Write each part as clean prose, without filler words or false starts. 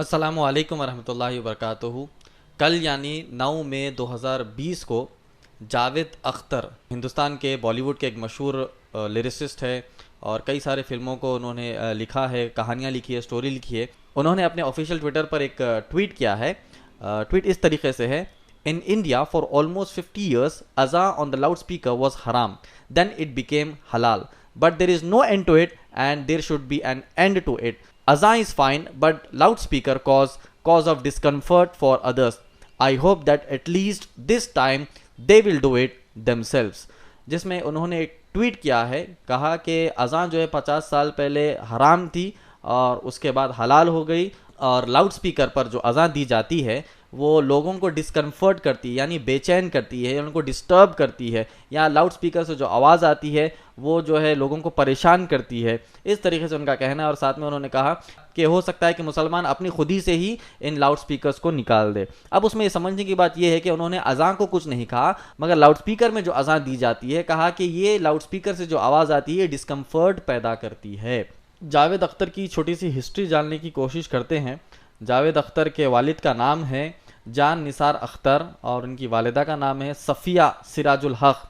अस्सलामुअलैकुम वरहमतुल्लाहि वबरकातुहू। कल यानी 9 मई 2020 को जावेद अख्तर हिंदुस्तान के बॉलीवुड के एक मशहूर लिरिसिस्ट है और कई सारे फिल्मों को उन्होंने लिखा है, कहानियाँ लिखी है, स्टोरी लिखी है। उन्होंने अपने ऑफिशियल ट्विटर पर एक ट्वीट किया है। ट्वीट इस तरीके से है: in India for almost 50 years अज़ा on the loudspeaker was हराम, देन इट बिकेम हलाल, but there is no end to it and there should be an end to it. Azan is fine, but loudspeaker cause of discomfort for others. I hope that at least this time they will do it themselves. जिसमें उन्होंने एक tweet किया है, कहा कि अज़ान जो है 50 साल पहले हराम थी और उसके बाद हलाल हो गई, और लाउड स्पीकर पर जो अज़ान दी जाती है वो लोगों को डिस्कम्फर्ट करती है, यानी बेचैन करती है, उनको डिस्टर्ब करती है, या लाउड स्पीकर से जो आवाज़ आती है वो जो है लोगों को परेशान करती है। इस तरीके से उनका कहना है। और साथ में उन्होंने कहा कि हो सकता है कि मुसलमान अपनी खुदी से ही इन लाउड स्पीकर्स को निकाल दे। अब उसमें समझने की बात यह है कि उन्होंने अज़ान को कुछ नहीं कहा, मगर लाउड स्पीकर में जो अज़ान दी जाती है, कहा कि ये लाउड स्पीकर से जो आवाज़ आती है डिस्कम्फर्ट पैदा करती है। जावेद अख्तर की छोटी सी हिस्ट्री जानने की कोशिश करते हैं। जावेद अख्तर के वालिद का नाम है जान निसार अख्तर और उनकी वालिदा का नाम है सफ़िया सिराजुल हक़।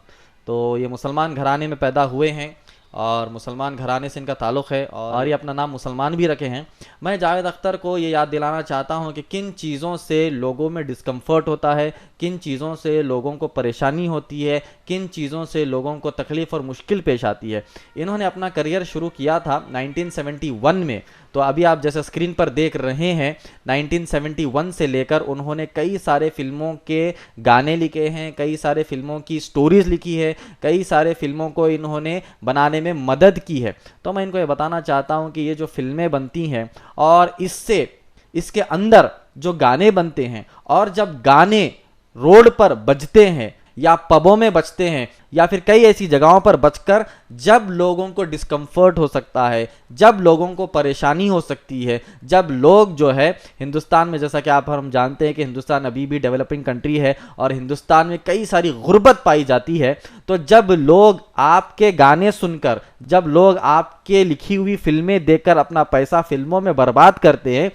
तो ये मुसलमान घराने में पैदा हुए हैं और मुसलमान घराने से इनका ताल्लुक़ है और ये अपना नाम मुसलमान भी रखे हैं। मैं जावेद अख्तर को ये याद दिलाना चाहता हूँ कि किन चीज़ों से लोगों में डिस्कम्फर्ट होता है, किन चीज़ों से लोगों को परेशानी होती है, किन चीज़ों से लोगों को तकलीफ़ और मुश्किल पेश आती है। इन्होंने अपना करियर शुरू किया था 1971 में। तो अभी आप जैसे स्क्रीन पर देख रहे हैं, 1971 से लेकर उन्होंने कई सारे फिल्मों के गाने लिखे हैं, कई सारे फिल्मों की स्टोरीज़ लिखी है, कई सारे फिल्मों को इन्होंने बनाने में मदद की है। तो मैं इनको ये बताना चाहता हूँ कि ये जो फिल्में बनती हैं और इसके अंदर जो गाने बनते हैं, और जब गाने रोड पर बजते हैं या पबों में बजते हैं या फिर कई ऐसी जगहों पर बजकर जब लोगों को डिस्कम्फर्ट हो सकता है, जब लोगों को परेशानी हो सकती है, जब लोग जो है हिंदुस्तान में, जैसा कि हम जानते हैं कि हिंदुस्तान अभी भी डेवलपिंग कंट्री है और हिंदुस्तान में कई सारी गुर्बत पाई जाती है, तो जब लोग आपके गाने सुनकर, जब लोग आपके लिखी हुई फिल्में देखकर अपना पैसा फिल्मों में बर्बाद करते हैं,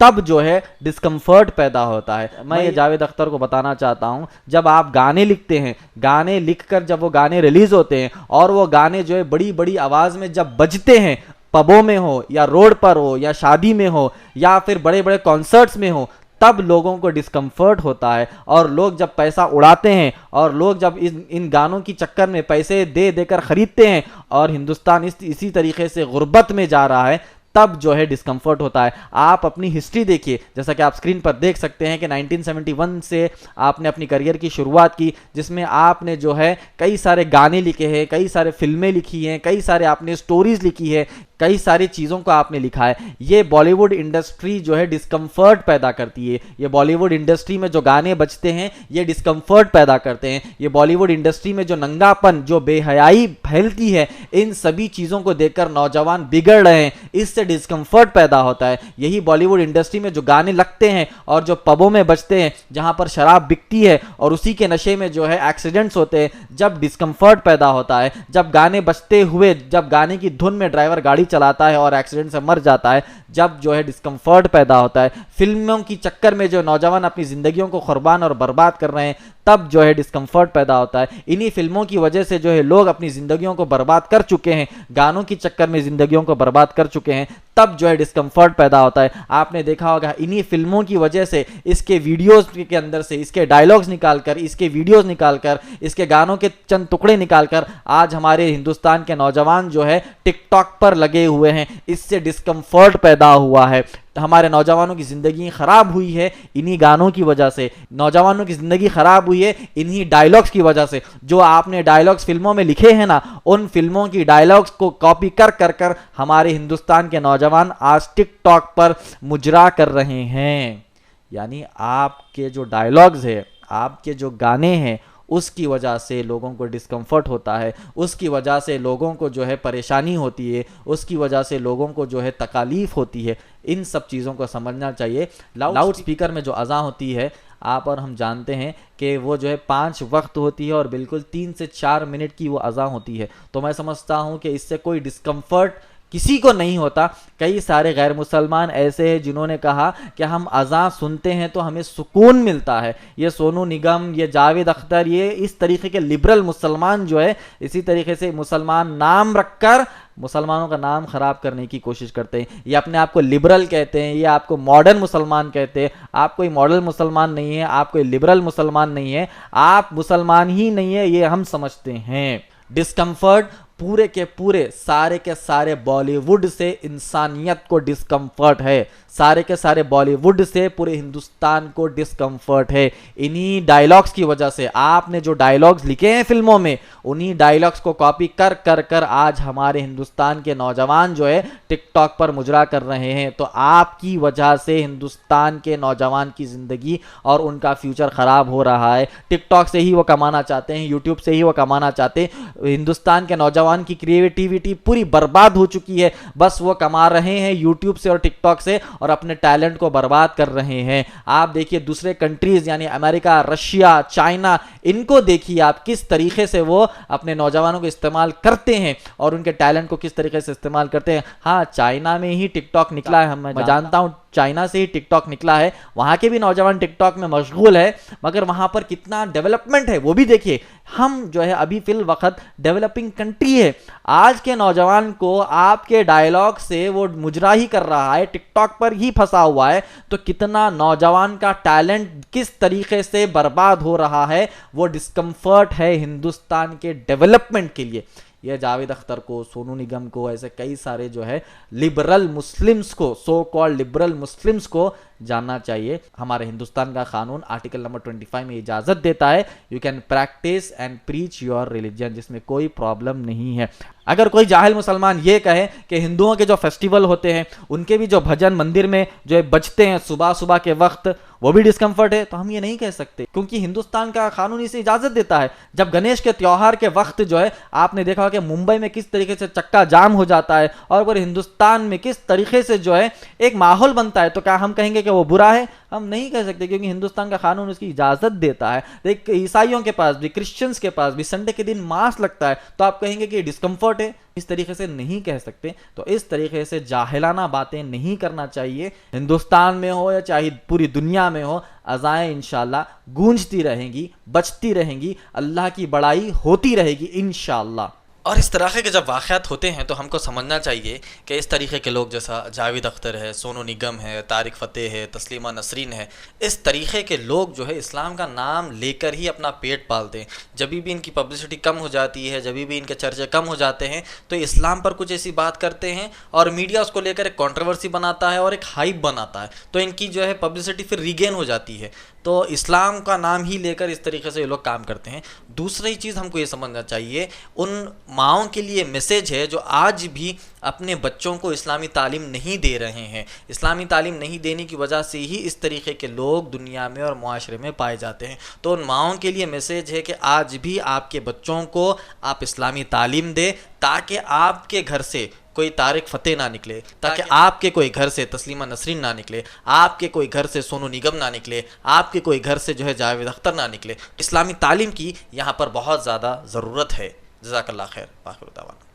तब जो है डिस्कम्फर्ट पैदा होता है। मैं ये जावेद अख्तर को बताना चाहता हूँ, जब आप गाने लिखते हैं, गाने लिखकर जब वो गाने रिलीज होते हैं और वो गाने जो है बड़ी बड़ी आवाज़ में जब बजते हैं, पबों में हो या रोड पर हो या शादी में हो या फिर बड़े बड़े कॉन्सर्ट्स में हो, तब लोगों को डिस्कम्फर्ट होता है। और लोग जब पैसा उड़ाते हैं और लोग जब इन गानों की चक्कर में पैसे दे देकर ख़रीदते हैं और हिंदुस्तान इसी तरीके से गुर्बत में जा रहा है, तब जो है डिस्कम्फर्ट होता है। आप अपनी हिस्ट्री देखिए, जैसा कि आप स्क्रीन पर देख सकते हैं कि 1971 से आपने अपनी करियर की शुरुआत की, जिसमें आपने जो है कई सारे गाने लिखे हैं, कई सारे फिल्में लिखी हैं, कई सारे आपने स्टोरीज लिखी है, कई सारी चीज़ों को आपने लिखा है। ये बॉलीवुड इंडस्ट्री जो है डिस्कम्फर्ट पैदा करती है। ये बॉलीवुड इंडस्ट्री में जो गाने बजते हैं ये डिस्कम्फर्ट पैदा करते हैं। ये बॉलीवुड इंडस्ट्री में जो नंगापन, जो बेहयाई फैलती है, इन सभी चीज़ों को देखकर नौजवान बिगड़ रहे हैं, इससे डिस्कम्फर्ट पैदा होता है। यही बॉलीवुड इंडस्ट्री में जो गाने लगते हैं और जो पबों में बजते हैं जहाँ पर शराब बिकती है और उसी के नशे में जो है एक्सीडेंट्स होते हैं, जब डिस्कम्फर्ट पैदा होता है, जब गाने बजते हुए, जब गाने की धुन में ड्राइवर गाड़ी चलाता है और एक्सीडेंट से मर जाता है, जब जो है डिस्कम्फर्ट पैदा होता है। फिल्मों की चक्कर में जो नौजवान अपनी जिंदगियों को कुर्बान और बर्बाद कर रहे हैं, तब जो है डिस्कम्फर्ट पैदा होता है। इन्हीं फिल्मों की वजह से जो है लोग अपनी जिंदगियों को बर्बाद कर चुके हैं, गानों की चक्कर में जिंदगियों को बर्बाद कर चुके हैं, तब जो है डिस्कम्फर्ट पैदा होता है। आपने देखा होगा इन्हीं फिल्मों की वजह से इसके वीडियोस के अंदर से इसके डायलॉग्स निकालकर, इसके वीडियोस निकालकर, इसके गानों के चंद टुकड़े निकालकर आज हमारे हिंदुस्तान के नौजवान जो है टिकटॉक पर लगे हुए हैं। इससे डिस्कम्फर्ट पैदा हुआ है। हमारे नौजवानों की ज़िंदगी ख़राब हुई है इन्हीं गानों की वजह से। नौजवानों की ज़िंदगी ख़राब हुई है इन्हीं डायलॉग्स की वजह से। जो आपने डायलॉग्स फिल्मों में लिखे हैं ना, उन फिल्मों की डायलॉग्स को कॉपी कर कर कर हमारे हिंदुस्तान के नौजवान आज टिकटॉक पर मुजरा कर रहे हैं। यानी आपके जो डायलॉग्स है, आपके जो गाने हैं, उसकी वजह से लोगों को डिस्कम्फर्ट होता है, उसकी वजह से लोगों को जो है परेशानी होती है, उसकी वजह से लोगों को जो है तकालीफ होती है। इन सब चीज़ों को समझना चाहिए। लाउड स्पीकर में जो अज़ान होती है, आप और हम जानते हैं कि वो जो है 5 वक्त होती है और बिल्कुल 3 से 4 मिनट की वो अज़ान होती है। तो मैं समझता हूँ कि इससे कोई डिस्कम्फर्ट किसी को नहीं होता। कई सारे गैर मुसलमान ऐसे हैं जिन्होंने कहा कि हम अज़ान सुनते हैं तो हमें सुकून मिलता है। ये सोनू निगम, ये जावेद अख्तर, ये इस तरीके के लिबरल मुसलमान जो है इसी तरीके से मुसलमान नाम रखकर मुसलमानों का नाम खराब करने की कोशिश करते हैं। ये अपने आप को लिबरल कहते हैं, ये आपको मॉडर्न मुसलमान कहते हैं। आप कोई मॉडर्न मुसलमान नहीं है, आप कोई लिबरल मुसलमान नहीं है, आप मुसलमान ही नहीं है, ये हम समझते हैं। डिस्कम्फर्ट पूरे के पूरे सारे के सारे बॉलीवुड से इंसानियत को डिस्कम्फर्ट है, सारे के सारे बॉलीवुड से पूरे हिंदुस्तान को डिस्कम्फर्ट है। इन्हीं डायलॉग्स की वजह से आपने जो डायलॉग्स लिखे हैं फिल्मों में, उन्हीं डायलॉग्स को कॉपी कर कर कर आज हमारे हिंदुस्तान के नौजवान जो है टिकटॉक पर मुजरा कर रहे हैं। तो आपकी वजह से हिंदुस्तान के नौजवान की ज़िंदगी और उनका फ्यूचर ख़राब हो रहा है। टिकटॉक से ही वो कमाना चाहते हैं, यूट्यूब से ही वो कमाना चाहते हैं। हिंदुस्तान के नौजवान की क्रिएटिविटी पूरी बर्बाद हो चुकी है। बस वो कमा रहे हैं यूट्यूब से और टिकटॉक से और अपने टैलेंट को बर्बाद कर रहे हैं। आप देखिए दूसरे कंट्रीज यानी अमेरिका, रशिया, चाइना, इनको देखिए आप किस तरीके से वो अपने नौजवानों को इस्तेमाल करते हैं और उनके टैलेंट को किस तरीके से इस्तेमाल करते हैं। हाँ, चाइना में ही टिकटॉक निकला है, मैं जानता हूं चाइना से ही टिकटॉक निकला है, वहां के भी नौजवान टिकटॉक में मशगूल है, मगर वहां पर कितना डेवलपमेंट है वो भी देखिए। हम जो है अभी फिल वक्त डेवलपिंग कंट्री है। आज के नौजवान को आपके डायलॉग से वो मुजरा ही कर रहा है, टिकटॉक पर ही फंसा हुआ है। तो कितना नौजवान का टैलेंट किस तरीके से बर्बाद हो रहा है, वो डिस्कम्फर्ट है हिंदुस्तान के डेवलपमेंट के लिए। यह जावेद अख्तर को, सोनू निगम को, ऐसे कई सारे जो है लिबरल मुस्लिम्स को, सो कॉल्ड लिबरल मुस्लिम्स को जानना चाहिए। हमारे हिंदुस्तान का कानून आर्टिकल नंबर 25 में इजाज़त देता है you can practice and preach your religion, जिसमें कोई प्रॉब्लम नहीं है। अगर कोई जाहिल मुसलमान ये कहे कि हिंदुओं के जो फेस्टिवल होते हैं उनके भी जो भजन मंदिर में जो है बजते हैं सुबह सुबह के वक्त, वो भी डिस्कम्फर्ट है, तो हम ये नहीं कह सकते, क्योंकि हिंदुस्तान का कानून इसे इजाज़त देता है। जब गणेश के त्योहार के वक्त जो है आपने देखा कि मुंबई में किस तरीके से चक्का जाम हो जाता है और पूरे हिंदुस्तान में किस तरीके से जो है एक माहौल बनता है, तो क्या हम कहेंगे कि वो बुरा है? हम नहीं कह सकते, क्योंकि हिंदुस्तान का कानून उसकी इजाज़त देता है। एक ईसाइयों के पास भी, क्रिश्चियंस के पास भी संडे के दिन मास लगता है, तो आप कहेंगे कि डिस्कम्फर्ट है? इस तरीके से नहीं कह सकते। तो इस तरीके से जाहिलाना बातें नहीं करना चाहिए। हिंदुस्तान में हो या चाहे पूरी दुनिया में हो, अज़ाएं इंशाल्लाह गूंजती रहेंगी, बचती रहेंगी, अल्लाह की बड़ाई होती रहेगी इंशाल्लाह। और इस तरह के जब वाक़यात होते हैं तो हमको समझना चाहिए कि इस तरीके के लोग जैसा जावेद अख्तर है, सोनू निगम है, तारिक फ़तेह है, तस्लीमा नसरीन है, इस तरीके के लोग जो है इस्लाम का नाम लेकर ही अपना पेट पालते हैं। जब भी इनकी पब्लिसिटी कम हो जाती है, जब भी इनके चर्चे कम हो जाते हैं, तो इस्लाम पर कुछ ऐसी बात करते हैं और मीडिया उसको लेकर एक कंट्रोवर्सी बनाता है और एक हाइप बनाता है, तो इनकी जो है पब्लिसिटी फिर रीगेन हो जाती है। तो इस्लाम का नाम ही लेकर इस तरीके से ये लोग काम करते हैं। दूसरी चीज़ हमको ये समझना चाहिए, उन माओं के लिए मैसेज है जो आज भी अपने बच्चों को इस्लामी तालीम नहीं दे रहे हैं। इस्लामी तालीम नहीं देने की वजह से ही इस तरीके के लोग दुनिया में और मुआशरे में पाए जाते हैं। तो उन माओं के लिए मैसेज है कि आज भी आपके बच्चों को आप इस्लामी तालीम दें, ताकि आपके घर से कोई तारिक फ़तेह ना निकले, ताकि आपके कोई घर से तस्लीमा नसरीन ना निकले, आपके कोई घर से सोनू निगम ना निकले, आपके कोई घर से जो है जावेद अख्तर ना निकले। इस्लामी तालीम की यहाँ पर बहुत ज़्यादा ज़रूरत है। जज़ाकल्लाह खैर। आखिर दावाना।